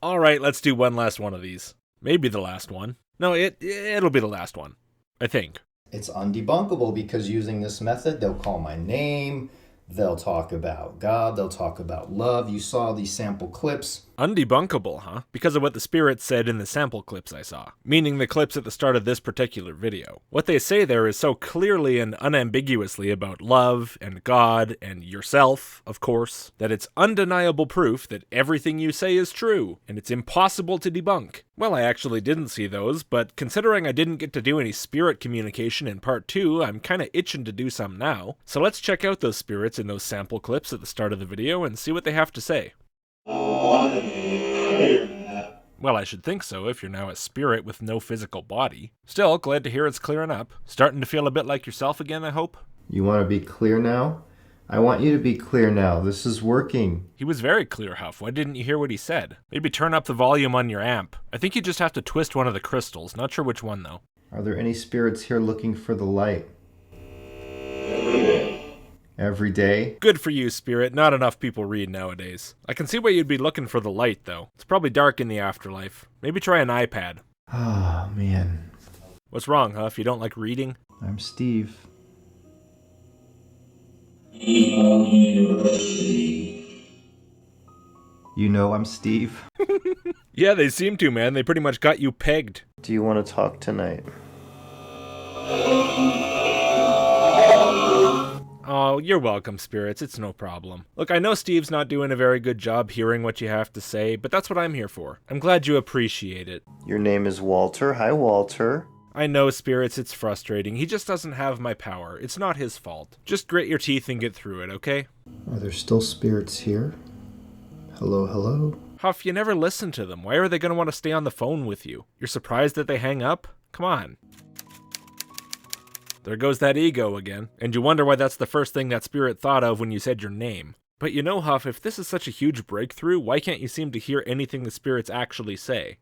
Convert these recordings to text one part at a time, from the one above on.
Alright, let's do one last one of these. Maybe the last one. No, it'll be the last one. I think. It's undebunkable because using this method, they'll call my name, they'll talk about God, they'll talk about love. You saw these sample clips. Undebunkable, huh? Because of what the spirits said in the sample clips I saw. Meaning the clips at the start of this particular video. What they say there is so clearly and unambiguously about love and God and yourself, of course, that it's undeniable proof that everything you say is true, and it's impossible to debunk. Well, I actually didn't see those, but considering I didn't get to do any spirit communication in part 2, I'm kinda itching to do some now. So let's check out those spirits in those sample clips at the start of the video and see what they have to say. Well, I should think so if you're now a spirit with no physical body. Still, glad to hear it's clearing up. Starting to feel a bit like yourself again, I hope? You want to be clear now? I want you to be clear now. This is working. He was very clear, Huff. Why didn't you hear what he said? Maybe turn up the volume on your amp. I think you just have to twist one of the crystals. Not sure which one, though. Are there any spirits here looking for the light? Every day? Good for you, spirit. Not enough people read nowadays. I can see why you'd be looking for the light, though. It's probably dark in the afterlife. Maybe try an iPad. Oh, man. What's wrong, Huff? You don't like reading? I'm Steve. You know I'm Steve. Yeah, they seem to, man. They pretty much got you pegged. Do you want to talk tonight? Oh, you're welcome, spirits. It's no problem. Look, I know Steve's not doing a very good job hearing what you have to say, but that's what I'm here for. I'm glad you appreciate it. Your name is Walter. Hi, Walter. I know, spirits, it's frustrating. He just doesn't have my power. It's not his fault. Just grit your teeth and get through it, okay? Are there still spirits here? Hello, hello? Huff, you never listen to them. Why are they going to want to stay on the phone with you? You're surprised that they hang up? Come on. There goes that ego again, and you wonder why that's the first thing that spirit thought of when you said your name. But you know, Huff, if this is such a huge breakthrough, why can't you seem to hear anything the spirits actually say?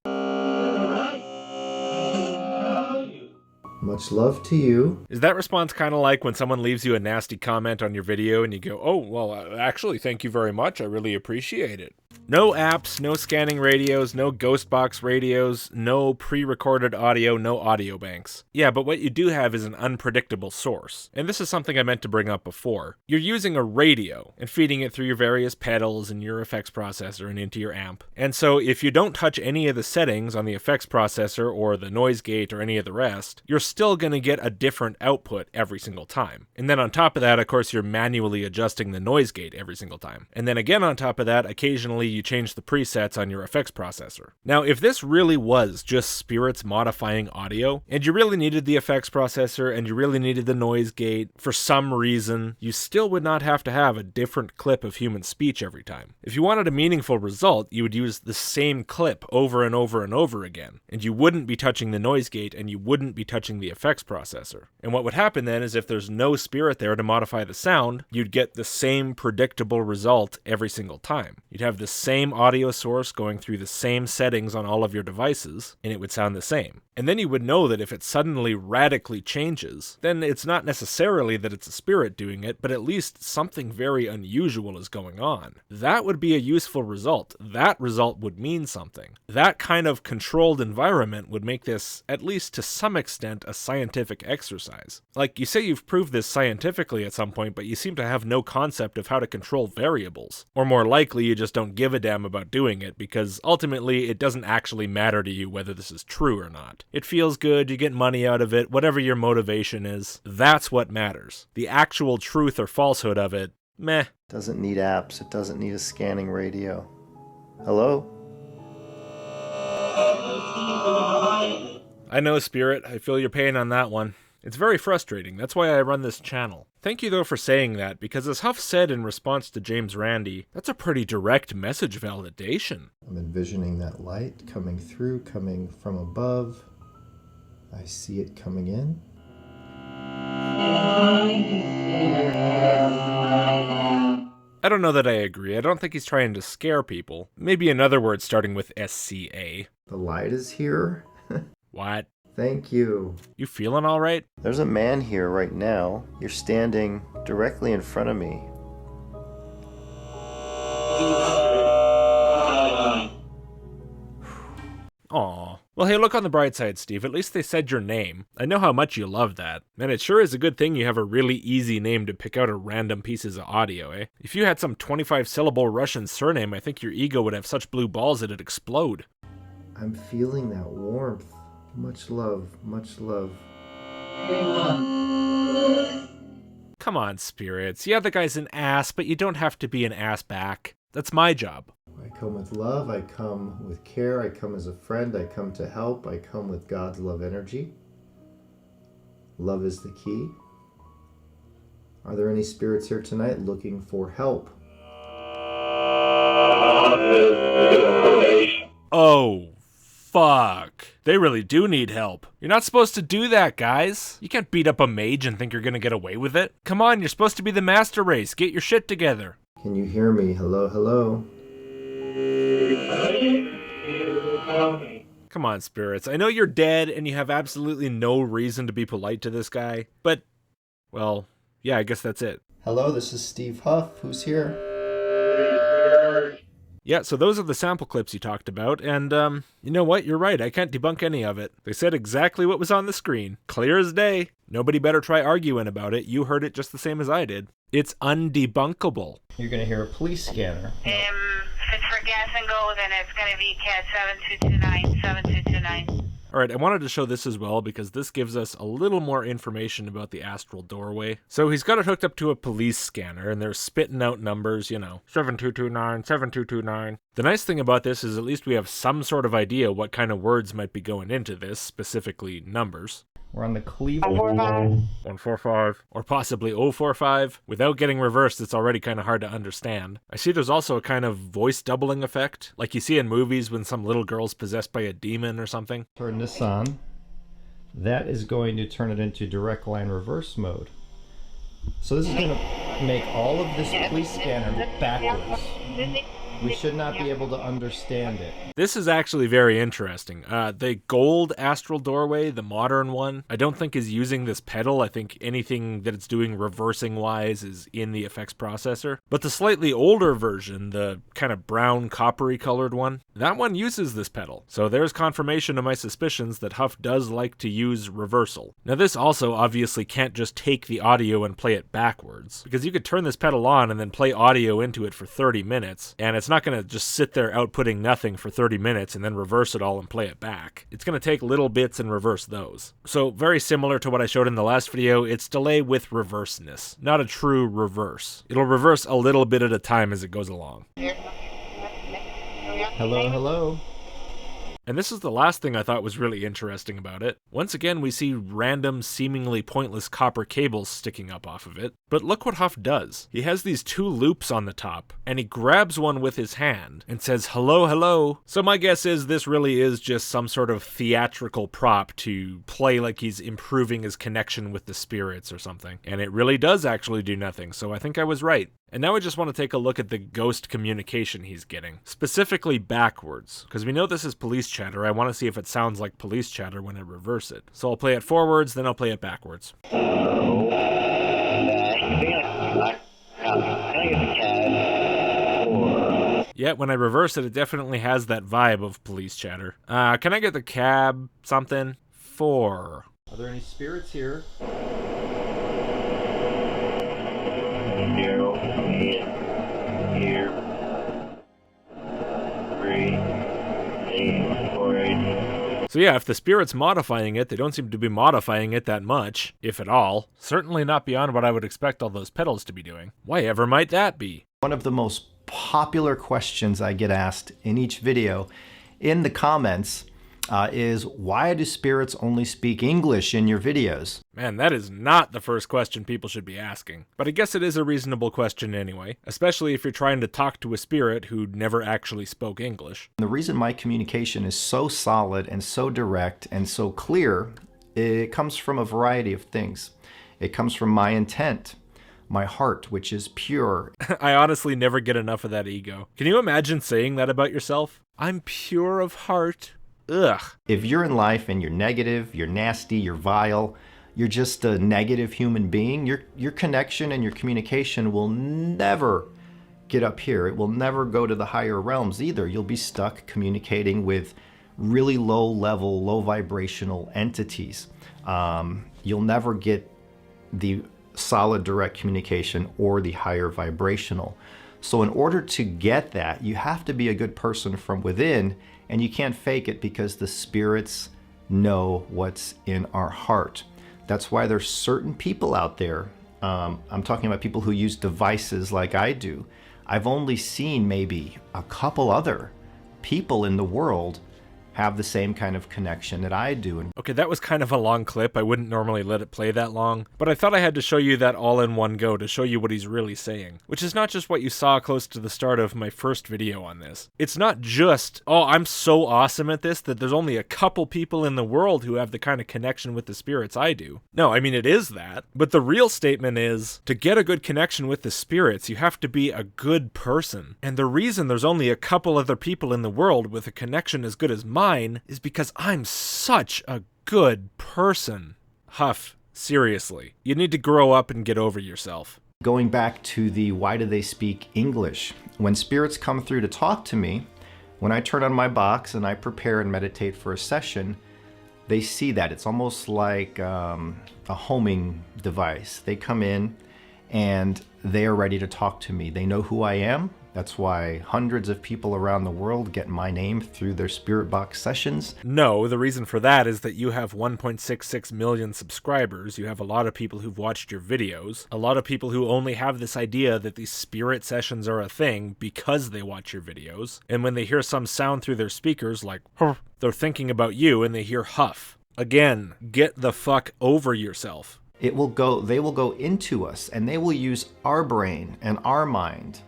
Much love to you. Is that response kind of like when someone leaves you a nasty comment on your video and you go, oh, well, actually, thank you very much, I really appreciate it. No apps, no scanning radios, no ghost box radios, no pre-recorded audio, no audio banks. Yeah, but what you do have is an unpredictable source. And this is something I meant to bring up before. You're using a radio and feeding it through your various pedals and your effects processor and into your amp. And so if you don't touch any of the settings on the effects processor or the noise gate or any of the rest, you're still going to get a different output every single time. And then on top of that, of course, you're manually adjusting the noise gate every single time. And then again on top of that, occasionally you change the presets on your effects processor. Now, if this really was just spirits modifying audio, and you really needed the effects processor, and you really needed the noise gate, for some reason, you still would not have to have a different clip of human speech every time. If you wanted a meaningful result, you would use the same clip over and over and over again, and you wouldn't be touching the noise gate, and you wouldn't be touching the effects processor. And what would happen then is if there's no spirit there to modify the sound, you'd get the same predictable result every single time. You'd have the same audio source going through the same settings on all of your devices, and it would sound the same. And then you would know that if it suddenly radically changes, then it's not necessarily that it's a spirit doing it, but at least something very unusual is going on. That would be a useful result. That result would mean something. That kind of controlled environment would make this, at least to some extent, a scientific exercise. Like, you say you've proved this scientifically at some point, but you seem to have no concept of how to control variables. Or more likely, you just don't give a damn about doing it, because ultimately it doesn't actually matter to you whether this is true or not. It feels good, you get money out of it, whatever your motivation is, that's what matters. The actual truth or falsehood of it, meh. Doesn't need apps, it doesn't need a scanning radio. Hello? I know, Spirit, I feel your pain on that one. It's very frustrating, that's why I run this channel. Thank you though for saying that, because as Huff said in response to James Randi, that's a pretty direct message validation. I'm envisioning that light coming through, coming from above. I see it coming in. I don't know that I agree. I don't think he's trying to scare people. Maybe another word starting with SCA. The light is here? What? Thank you. You feeling all right? There's a man here right now. You're standing directly in front of me. Aw. Well, hey, look on the bright side, Steve. At least they said your name. I know how much you love that. And it sure is a good thing you have a really easy name to pick out of random pieces of audio, eh? If you had some 25-syllable Russian surname, I think your ego would have such blue balls it'd explode. I'm feeling that warmth. Much love, much love. Come on, spirits. Yeah, the guy's an ass, but you don't have to be an ass back. That's my job. I come with love, I come with care, I come as a friend, I come to help, I come with God's love energy. Love is the key. Are there any spirits here tonight looking for help? Oh, fuck. They really do need help. You're not supposed to do that, guys. You can't beat up a mage and think you're gonna get away with it. Come on, you're supposed to be the master race. Get your shit together. Can you hear me? Hello, hello. Come on, spirits. I know you're dead and you have absolutely no reason to be polite to this guy, but, well, yeah, I guess that's it. Hello, this is Steve Huff. Who's here? Yeah, so those are the sample clips you talked about, and, you know what? You're right. I can't debunk any of it. They said exactly what was on the screen. Clear as day. Nobody better try arguing about it. You heard it just the same as I did. It's undebunkable. You're going to hear a police scanner. If it's for gas and go, then it's going to be CAT 7229, 7229. Alright, I wanted to show this as well because this gives us a little more information about the astral doorway. So he's got it hooked up to a police scanner and they're spitting out numbers, 7229, 7229. The nice thing about this is at least we have some sort of idea what kind of words might be going into this, specifically numbers. We're on the Cleveland. 145. Or possibly 045. Without getting reversed, it's already kind of hard to understand. I see there's also a kind of voice doubling effect, like you see in movies when some little girl's possessed by a demon or something. Turn this on. That is going to turn it into direct line reverse mode. So this is going to make all of this police scanner backwards. We should not be able to understand it. This is actually very interesting. The gold astral doorway, the modern one, I don't think is using this pedal. I think anything that it's doing reversing-wise is in the effects processor. But the slightly older version, the kind of brown coppery colored one, that one uses this pedal. So there's confirmation of my suspicions that Huff does like to use reversal. Now this also obviously can't just take the audio and play it backwards, because you could turn this pedal on and then play audio into it for 30 minutes, and it's not going to just sit there outputting nothing for 30 minutes and then reverse it all and play it back. It's going to take little bits and reverse those. So very similar to what I showed in the last video, it's delay with reverseness, not a true reverse. It'll reverse a little bit at a time as it goes along. Hello, hello. And this is the last thing I thought was really interesting about it. Once again, we see random, seemingly pointless copper cables sticking up off of it. But look what Huff does. He has these two loops on the top, and he grabs one with his hand and says, "Hello, hello." So my guess is this really is just some sort of theatrical prop to play like he's improving his connection with the spirits or something. And it really does actually do nothing, so I think I was right. And now I just want to take a look at the ghost communication he's getting, specifically backwards, because we know this is police chatter. I want to see if it sounds like police chatter when I reverse it. So I'll play it forwards, then I'll play it backwards. Yeah, when I reverse it, it definitely has that vibe of police chatter. Can I get the cab something? 4. Are there any spirits here? Here. 3, 8, 4, 8. So yeah, if the spirit's modifying it, they don't seem to be modifying it that much, if at all. Certainly not beyond what I would expect all those pedals to be doing. Why ever might that be? One of the most popular questions I get asked in each video in the comments is, why do spirits only speak English in your videos? Man, that is not the first question people should be asking. But I guess it is a reasonable question anyway, especially if you're trying to talk to a spirit who never actually spoke English. The reason my communication is so solid and so direct and so clear, it comes from a variety of things. It comes from my intent, my heart, which is pure. I honestly never get enough of that ego. Can you imagine saying that about yourself? I'm pure of heart. Ugh. If you're in life and you're negative, you're nasty, you're vile, you're just a negative human being, your connection and your communication will never get up here. It will never go to the higher realms either. You'll be stuck communicating with really low level, low vibrational entities. You'll never get the solid direct communication or the higher vibrational. So in order to get that, you have to be a good person from within, and you can't fake it because the spirits know what's in our heart. That's why there's certain people out there, I'm talking about people who use devices like I do. I've only seen maybe a couple other people in the world have the same kind of connection that I do. Okay, that was kind of a long clip. I wouldn't normally let it play that long, but I thought I had to show you that all in one go to show you what he's really saying, which is not just what you saw close to the start of my first video on this. It's not just, oh, I'm so awesome at this that there's only a couple people in the world who have the kind of connection with the spirits I do. No, I mean, it is that, but the real statement is, to get a good connection with the spirits, you have to be a good person. And the reason there's only a couple other people in the world with a connection as good as mine is because I'm such a good person. Huff, seriously, you need to grow up and get over yourself. Going back to the why do they speak English? When spirits come through to talk to me, when I turn on my box and I prepare and meditate for a session, they see that. It's almost like a homing device. They come in and they are ready to talk to me. They know who I am. That's why hundreds of people around the world get my name through their spirit box sessions. No, the reason for that is that you have 1.66 million subscribers. You have a lot of people who've watched your videos. A lot of people who only have this idea that these spirit sessions are a thing because they watch your videos. And when they hear some sound through their speakers, like, they're thinking about you and they hear Huff. Again, get the fuck over yourself. They will go into us and they will use our brain and our mind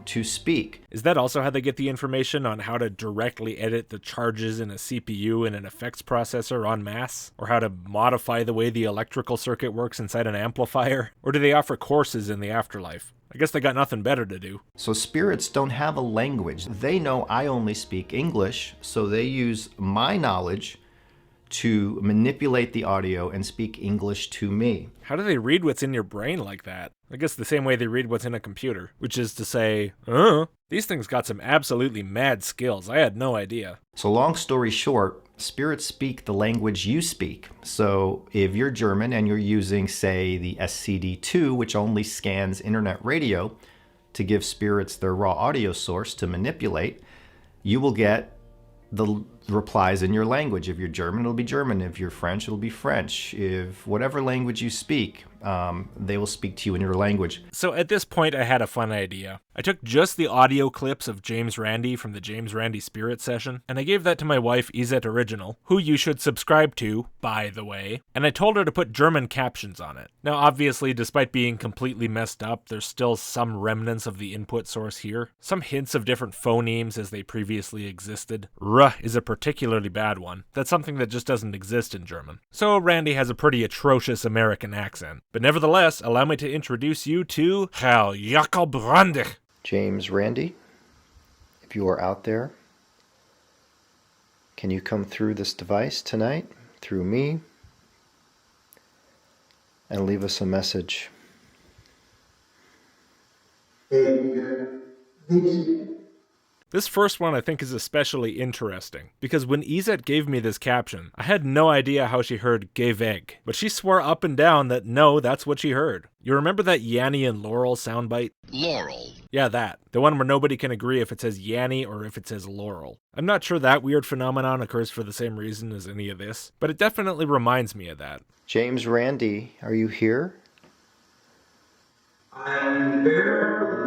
to speak. Is that also how they get the information on how to directly edit the charges in a CPU and an effects processor en masse? Or how to modify the way the electrical circuit works inside an amplifier? Or do they offer courses in the afterlife? I guess they got nothing better to do. So spirits don't have a language. They know I only speak English, so they use my knowledge to manipulate the audio and speak English to me. How do they read what's in your brain like that? I guess the same way they read what's in a computer, which is to say, these things got some absolutely mad skills. I had no idea. So long story short, spirits speak the language you speak. So if you're German and you're using, say, the SCD2, which only scans internet radio to give spirits their raw audio source to manipulate, you will get the replies in your language. If you're German, it'll be German. If you're French, it'll be French. If whatever language you speak, they will speak to you in your language. So at this point, I had a fun idea. I took just the audio clips of James Randi from the James Randi Spirit Session, and I gave that to my wife, Izet Original, who you should subscribe to, by the way, and I told her to put German captions on it. Now, obviously, despite being completely messed up, there's still some remnants of the input source here, some hints of different phonemes as they previously existed. R is a particularly bad one. That's something that just doesn't exist in German. So Randy has a pretty atrocious American accent. But nevertheless, allow me to introduce you to Herr Jakob Randig. James Randi, if you are out there, can you come through this device tonight, through me, and leave us a message? This first one I think is especially interesting, because when Izet gave me this caption, I had no idea how she heard "gay veg," but she swore up and down that no, that's what she heard. You remember that Yanny and Laurel soundbite? Laurel. Yeah, that. The one where nobody can agree if it says Yanny or if it says Laurel. I'm not sure that weird phenomenon occurs for the same reason as any of this, but it definitely reminds me of that. James Randi, are you here? I'm there.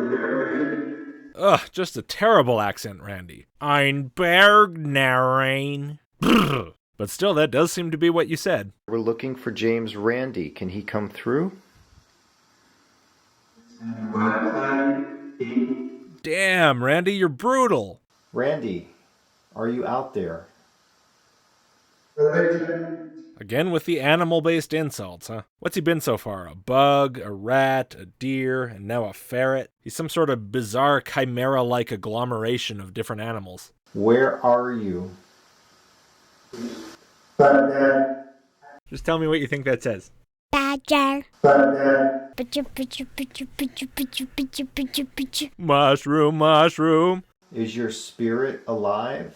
Ugh, just a terrible accent, Randy. Ein Bergnarein. But still, that does seem to be what you said. We're looking for James Randi. Can he come through? Damn, Randy, you're brutal. Randy, are you out there? Again with the animal-based insults, huh? What's he been so far? A bug, a rat, a deer, and now a ferret? He's some sort of bizarre chimera-like agglomeration of different animals. Where are you? Just tell me what you think that says. Badger. Mushroom, mushroom. Is your spirit alive?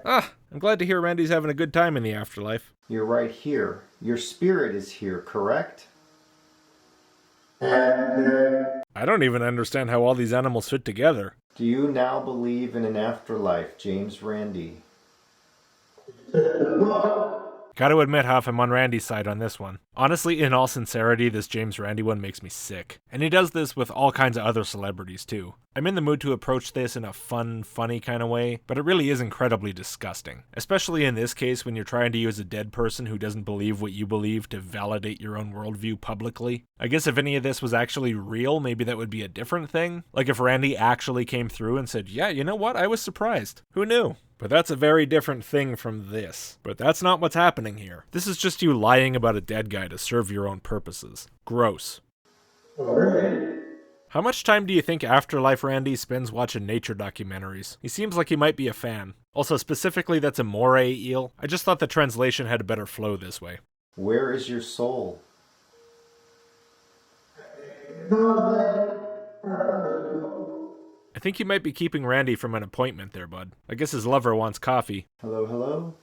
Ah, I'm glad to hear Randy's having a good time in the afterlife. You're right here. Your spirit is here, correct? I don't even understand how all these animals fit together. Do you now believe in an afterlife, James Randy? Gotta admit, Huff, I'm on Randy's side on this one. Honestly, in all sincerity, this James Randy one makes me sick. And he does this with all kinds of other celebrities, too. I'm in the mood to approach this in a fun, funny kind of way, but it really is incredibly disgusting. Especially in this case when you're trying to use a dead person who doesn't believe what you believe to validate your own worldview publicly. I guess if any of this was actually real, maybe that would be a different thing. Like if Randy actually came through and said, yeah, you know what, I was surprised. Who knew? But that's a very different thing from this. But that's not what's happening here. This is just you lying about a dead guy to serve your own purposes. Gross. How much time do you think Afterlife Randy spends watching nature documentaries? He seems like he might be a fan. Also, specifically, that's a moray eel. I just thought the translation had a better flow this way. Where is your soul? I think you might be keeping Randy from an appointment there, bud. I guess his lover wants coffee. Hello, hello?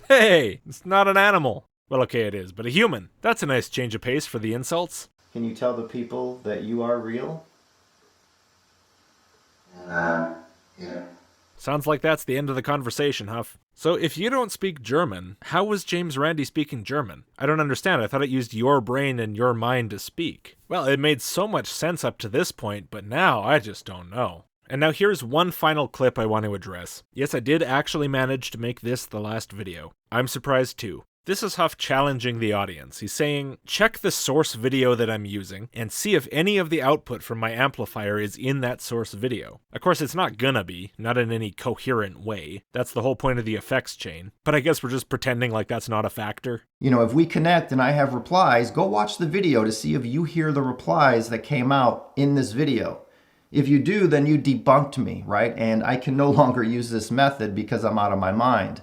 Hey! It's not an animal. Well, okay, it is, but a human. That's a nice change of pace for the insults. Can you tell the people that you are real? Sounds like that's the end of the conversation, Huff. So if you don't speak German, how was James Randy speaking German? I don't understand. I thought it used your brain and your mind to speak. Well, it made so much sense up to this point, but now I just don't know. And now here's one final clip I want to address. Yes, I did actually manage to make this the last video. I'm surprised too. This is Huff challenging the audience. He's saying, check the source video that I'm using and see if any of the output from my amplifier is in that source video. Of course, it's not gonna be, not in any coherent way. That's the whole point of the effects chain. But I guess we're just pretending like that's not a factor. You know, if we connect and I have replies, go watch the video to see if you hear the replies that came out in this video. If you do, then you debunked me, right? And I can no longer use this method because I'm out of my mind.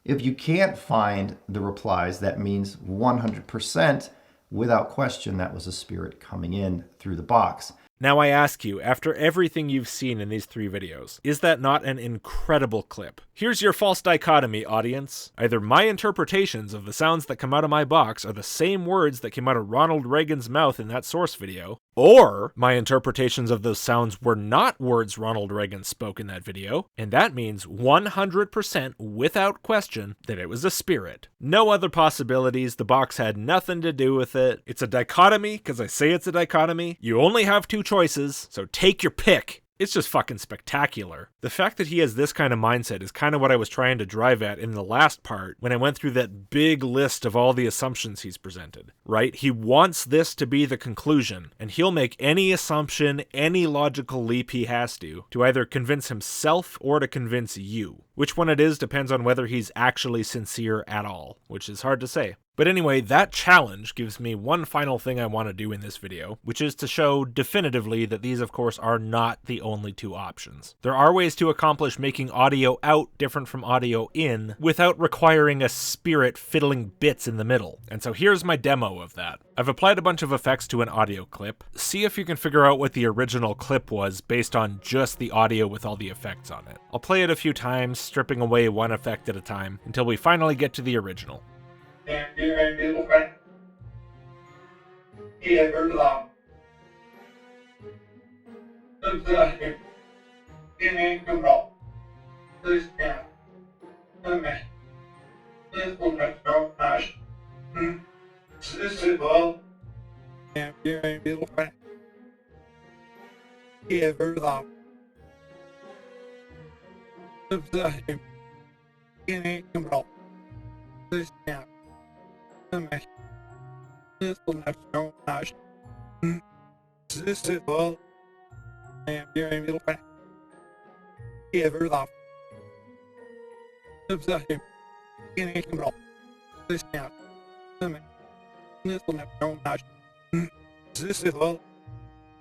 If you can't find the replies, that means 100%, without question, that was a spirit coming in through the box. Now I ask you, after everything you've seen in these 3 videos, is that not an incredible clip? Here's your false dichotomy, audience. Either my interpretations of the sounds that come out of my box are the same words that came out of Ronald Reagan's mouth in that source video, or my interpretations of those sounds were not words Ronald Reagan spoke in that video, and that means 100% without question that it was a spirit. No other possibilities, the box had nothing to do with it. It's a dichotomy because I say it's a dichotomy. You only have 2 choices, so take your pick. It's just fucking spectacular. The fact that he has this kind of mindset is kind of what I was trying to drive at in the last part when I went through that big list of all the assumptions he's presented, right? He wants this to be the conclusion, and he'll make any assumption, any logical leap he has to either convince himself or to convince you. Which one it is depends on whether he's actually sincere at all, which is hard to say. But anyway, that challenge gives me one final thing I want to do in this video, which is to show definitively that these, of course, are not the only 2 options. There are ways to accomplish making audio out different from audio in without requiring a spirit fiddling bits in the middle. And so here's my demo of that. I've applied a bunch of effects to an audio clip. See if you can figure out what the original clip was based on just the audio with all the effects on it. I'll play it a few times, stripping away one effect at a time, until we finally get to the original.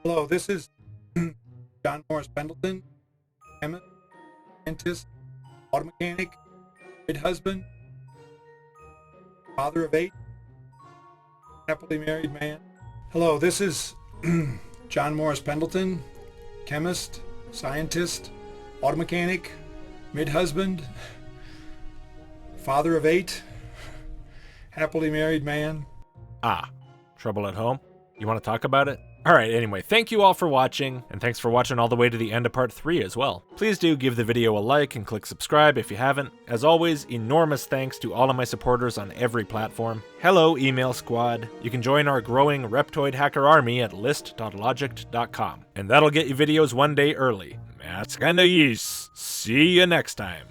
Hello, this is John Morris Pendleton, chemist, dentist, auto mechanic, good husband, father of 8, happily married man. Hello, this is John Morris Pendleton, chemist, scientist, auto mechanic, mid-husband, father of 8, happily married man. Ah, trouble at home? You want to talk about it? Alright, anyway, thank you all for watching, and thanks for watching all the way to the end of part 3 as well. Please do give the video a like and click subscribe if you haven't. As always, enormous thanks to all of my supporters on every platform. Hello, email squad. You can join our growing Reptoid hacker army at list.logicked.com, and that'll get you videos one day early. That's kinda yes. See you next time.